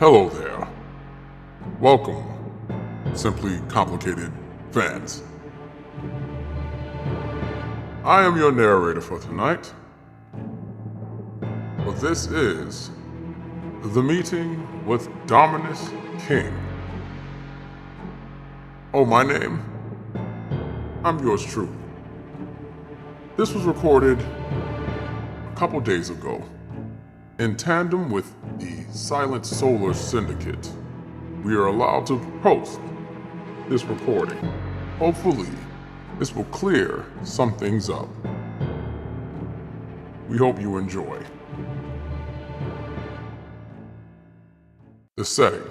Hello there. Welcome, Simply Complicated fans. I am your narrator for tonight. Well, this is The Meeting with Dominus King. Oh, my name? I'm yours truly. This was recorded a couple days ago in tandem with the Silent Solar Syndicate. We are allowed to post this recording. Hopefully, this will clear some things up. We hope you enjoy. The setting: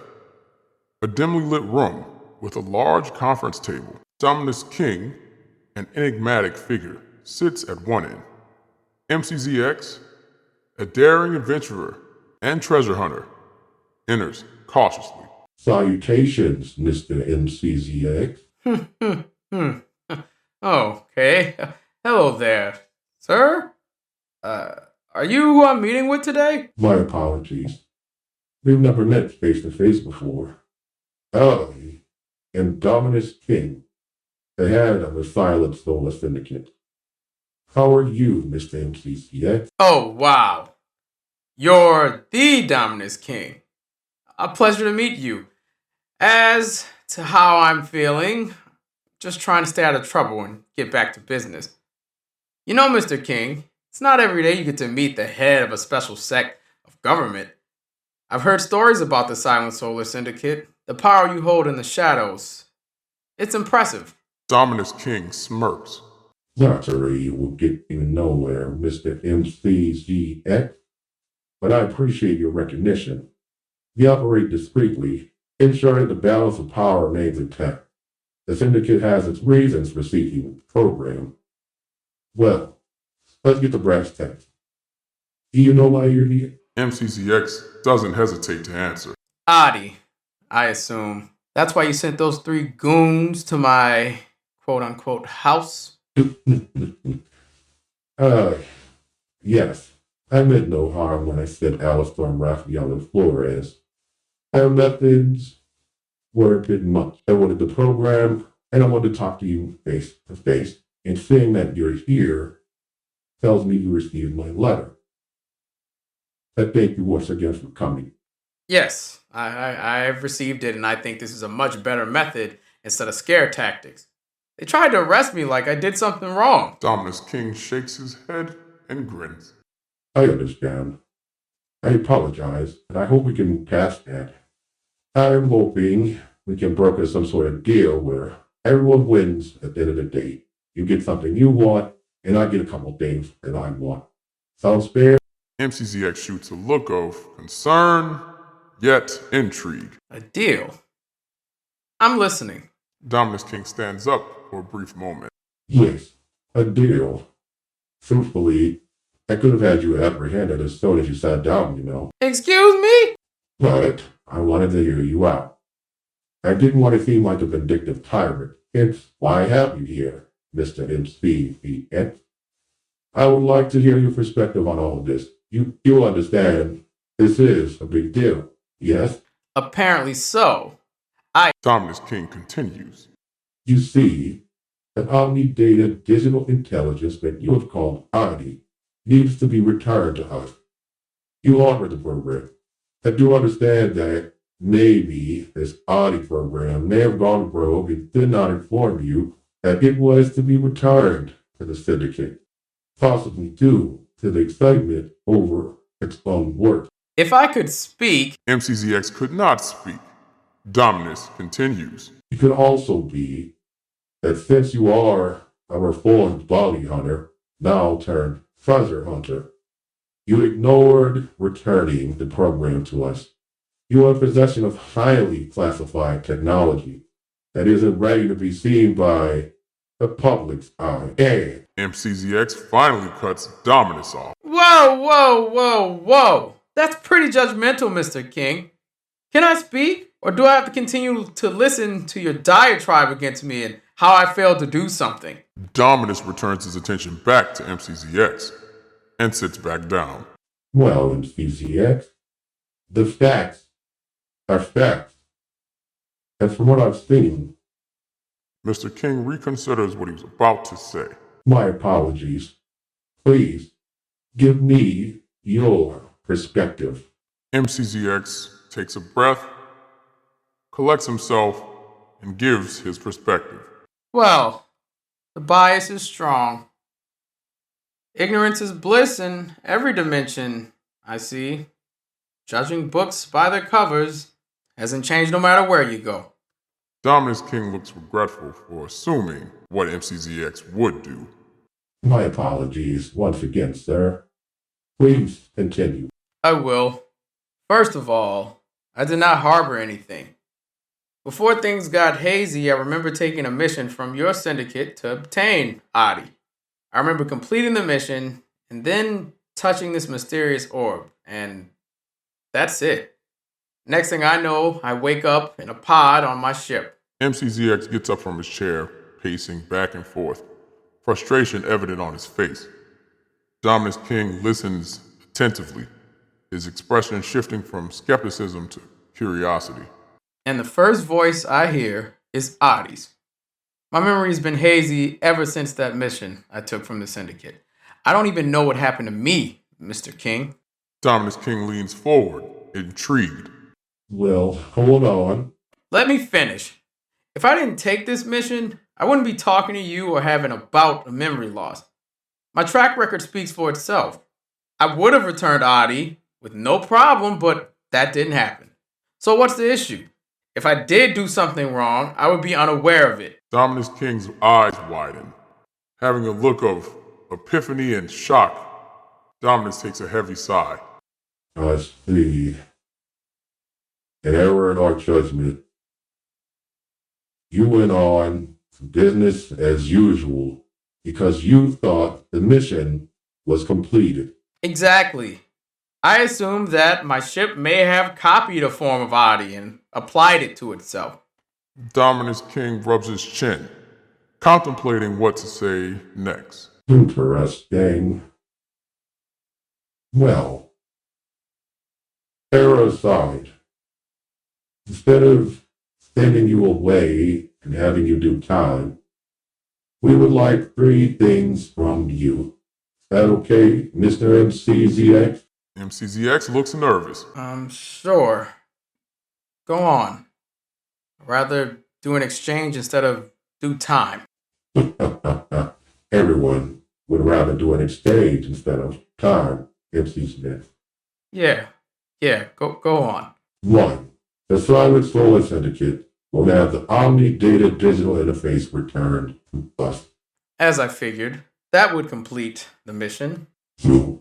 a dimly lit room with a large conference table. Dominus King, an enigmatic figure, sits at one end. MCZX, a daring adventurer and treasure hunter, enters cautiously. Salutations, Mr. MCZX. Okay. Hello there, sir. Are you who I'm meeting with today? My apologies. We've never met face to face before. I am Dominus King, the head of the Silent Solar Syndicate. How are you, Mr. MCZX? Oh, wow. You're the Dominus King. A pleasure to meet you. As to how I'm feeling, just trying to stay out of trouble and get back to business. You know, Mr. King, it's not every day you get to meet the head of a special sect of government. I've heard stories about the Silent Solar Syndicate, the power you hold in the shadows. It's impressive. Dominus King smirks. Flattery will get you nowhere, Mr. MCZX, but I appreciate your recognition. We operate discreetly, ensuring the balance of power remains intact. The Syndicate has its reasons for seeking the program. Well, let's get to brass tacks. Do you know why you're here? MCZX doesn't hesitate to answer. Adi, I assume. That's why you sent those 3 goons to my quote-unquote house? Yes. I meant no harm when I said Alistair and Rafael Flores. Our methods were a bit much. I wanted the program, and I wanted to talk to you face to face. And seeing that you're here tells me you received my letter. I thank you once again for coming. Yes, I've received it, and I think this is a much better method instead of scare tactics. They tried to arrest me like I did something wrong. Dominus King shakes his head and grins. I understand. I apologize, and I hope we can move past that. I'm hoping we can broker some sort of deal where everyone wins at the end of the day. You get something you want, and I get a couple things that I want. Sounds fair? MCZX shoots a look of concern, yet intrigue. A deal? I'm listening. Dominus King stands up for a brief moment. Yes, a deal. Truthfully, I could have had you apprehended as soon as you sat down, you know. Excuse me? But I wanted to hear you out. I didn't want to seem like a vindictive tyrant. Hence why I have you here, Mr. MCZX. I would like to hear your perspective on all of this. You'll understand this is a big deal, yes? Apparently so. Dominus King continues. You see, the omni-data digital intelligence that you have called Adi needs to be returned to us. You offer the program. I do understand that maybe this Adi program may have gone rogue and did not inform you that it was to be returned to the Syndicate, possibly due to the excitement over its own work. If I could speak... MCZX could not speak. Dominus continues. It could also be that since you are a reformed bounty hunter, now turned treasure hunter, you ignored returning the program to us. You are in possession of highly classified technology that isn't ready to be seen by the public's eye. And MCZX finally cuts Dominus off. Whoa. That's pretty judgmental, Mr. King. Can I speak? Or do I have to continue to listen to your diatribe against me and how I failed to do something? Dominus returns his attention back to MCZX and sits back down. well, MCZX, the facts are facts. And from what I've seen, Mr. King reconsiders what he was about to say. my apologies. Please give me your perspective. MCZX takes a breath, collects himself, and gives his perspective. Well, the bias is strong. Ignorance is bliss in every dimension, I see. Judging books by their covers hasn't changed no matter where you go. Dominus King looks regretful for assuming what MCZX would do. My apologies once again, sir. Please continue. I will. First of all, I did not harbor anything. Before things got hazy, I remember taking a mission from your syndicate to obtain Adi. I remember completing the mission and then touching this mysterious orb, and that's it. Next thing I know, I wake up in a pod on my ship. MCZX gets up from his chair, pacing back and forth, frustration evident on his face. Dominus King listens attentively, his expression shifting from skepticism to curiosity. And the first voice I hear is Adi's. My memory's been hazy ever since that mission I took from the syndicate. I don't even know what happened to me, Mr. King. Dominus King leans forward, intrigued. Well, hold on. Let me finish. If I didn't take this mission, I wouldn't be talking to you or having a bout of memory loss. My track record speaks for itself. I would have returned Adi with no problem, but that didn't happen. So what's the issue? If I did do something wrong, I would be unaware of it. Dominus King's eyes widen, having a look of epiphany and shock. Dominus takes a heavy sigh. I see. An error in our judgment. You went on business as usual because you thought the mission was completed. Exactly. I assumed that my ship may have copied a form of Adi and applied it to itself. Dominus King rubs his chin, contemplating what to say next. Interesting. Well, error aside, instead of sending you away and having you do time, we would like 3 things from you. Is that okay, Mr. MCZX? MCZX looks nervous. Sure. Go on. I'd rather do an exchange instead of do time. Everyone would rather do an exchange instead of time, MCZX. Yeah, go on. 1. The Silent Solar Syndicate will have the Omni Data Digital Interface returned to us. As I figured, that would complete the mission. 2.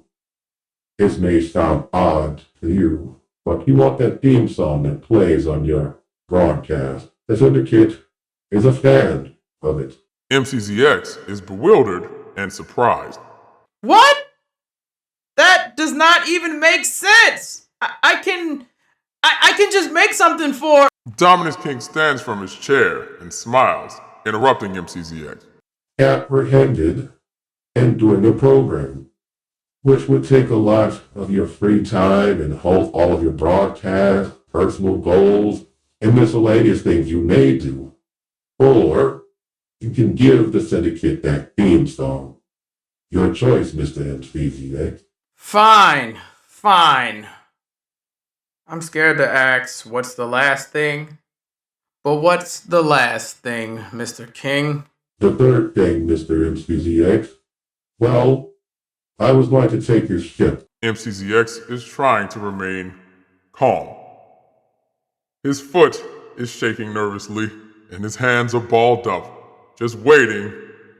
This may sound odd to you, but you want that theme song that plays on your broadcast. The Syndicate is a fan of it. MCZX is bewildered and surprised. What? That does not even make sense. I can just make something for. Dominus King stands from his chair and smiles, interrupting MCZX. Apprehended and doing a program, which would take a lot of your free time and halt all of your broadcasts, personal goals, and miscellaneous things you may do. Or you can give the syndicate that theme song. Your choice, Mr. MCZX. Fine. I'm scared to ask what's the last thing. But what's the last thing, Mr. King? The third thing, Mr. MCZX. Well, I was going to take your ship. MCZX is trying to remain calm. His foot is shaking nervously, and his hands are balled up, just waiting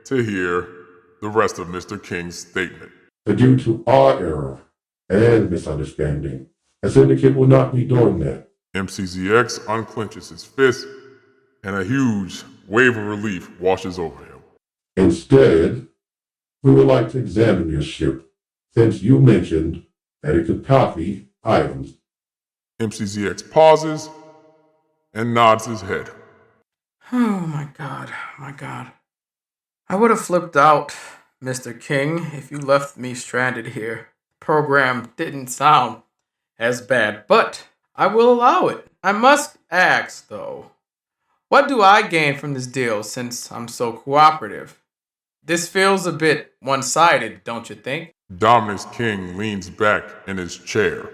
to hear the rest of Mr. King's statement. Due to our error and misunderstanding, a syndicate will not be doing that. MCZX unclenches his fist, and a huge wave of relief washes over him. Instead, we would like to examine your ship, since you mentioned that it could copy items. MCZX pauses and nods his head. Oh my god. I would have flipped out, Mr. King, if you left me stranded here. Program didn't sound as bad, but I will allow it. I must ask, though, what do I gain from this deal since I'm so cooperative? This feels a bit one-sided, don't you think? Dominus King leans back in his chair.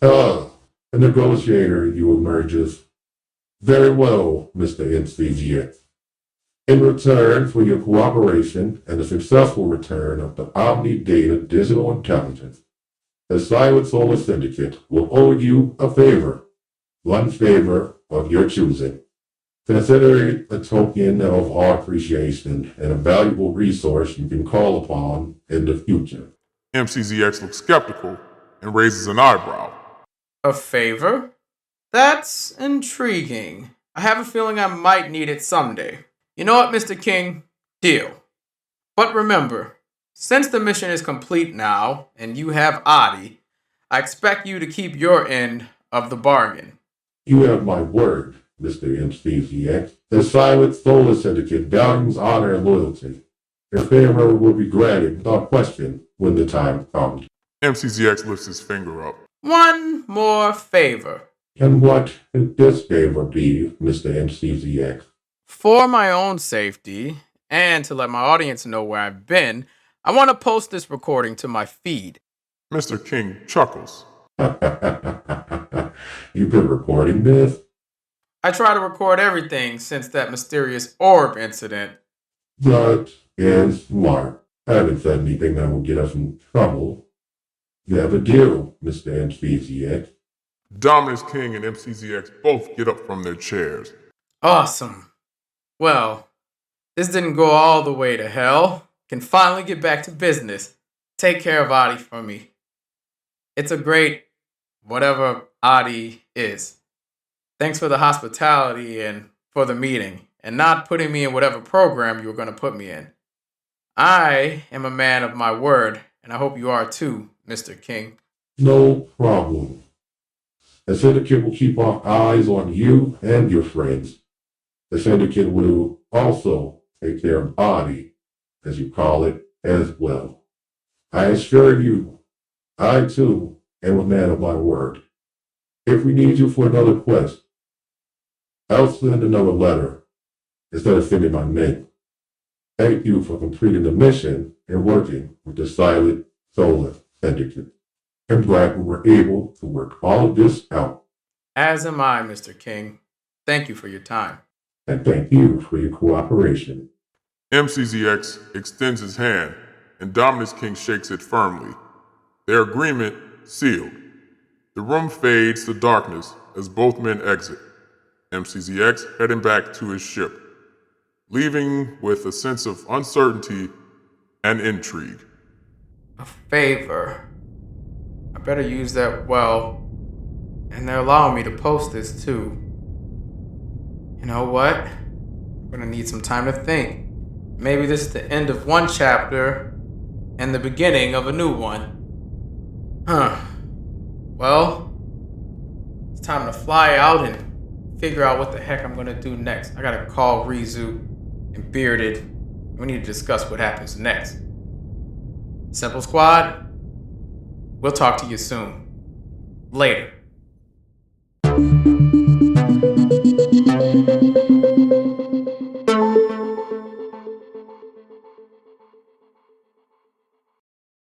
Ah, a negotiator you emerges. Very well, Mr. NCGX. In return for your cooperation and the successful return of the Omni Data Digital Intelligence, the Silent Solar Syndicate will owe you a favor, one favor of your choosing. Consider it a token of our appreciation and a valuable resource you can call upon in the future. MCZX looks skeptical and raises an eyebrow. A favor? That's intriguing. I have a feeling I might need it someday. You know what, Mr. King? Deal. But remember, since the mission is complete now and you have Adi, I expect you to keep your end of the bargain. You have my word, Mr. MCZX. The Silent Solar Syndicate values honor and loyalty. Your favor will be granted without question when the time comes. MCZX lifts his finger up. One more favor. And what can this favor be, Mr. MCZX? For my own safety, and to let my audience know where I've been, I want to post this recording to my feed. Mr. King chuckles. You've been recording this? I try to record everything since that mysterious orb incident. That is smart. I haven't said anything that will get us in trouble. You have a deal, Mr. MCZX. Dominus King and MCZX both get up from their chairs. Awesome. Well, this didn't go all the way to hell. Can finally get back to business. Take care of Adi for me. It's a great whatever Adi is. Thanks for the hospitality and for the meeting, and not putting me in whatever program you were going to put me in. I am a man of my word, and I hope you are too, Mr. King. No problem. The Syndicate will keep our eyes on you and your friends. The Syndicate will also take care of Adi, as you call it, as well. I assure you, I too am a man of my word. If we need you for another quest, I'll send another letter instead of sending my name. Thank you for completing the mission and working with the Silent Solar Syndicate. I'm glad we were able to work all of this out. As am I, Mr. King. Thank you for your time. And thank you for your cooperation. MCZX extends his hand, and Dominus King shakes it firmly. Their agreement sealed. The room fades to darkness as both men exit. MCZX heading back to his ship, leaving with a sense of uncertainty and intrigue. A favor. I better use that well. And they're allowing me to post this too. You know what? I'm gonna need some time to think. Maybe this is the end of one chapter and the beginning of a new one. Well, it's time to fly out and figure out what the heck I'm gonna do next. I gotta call Rizu and Bearded. We need to discuss what happens next. Simple Squad, we'll talk to you soon. Later.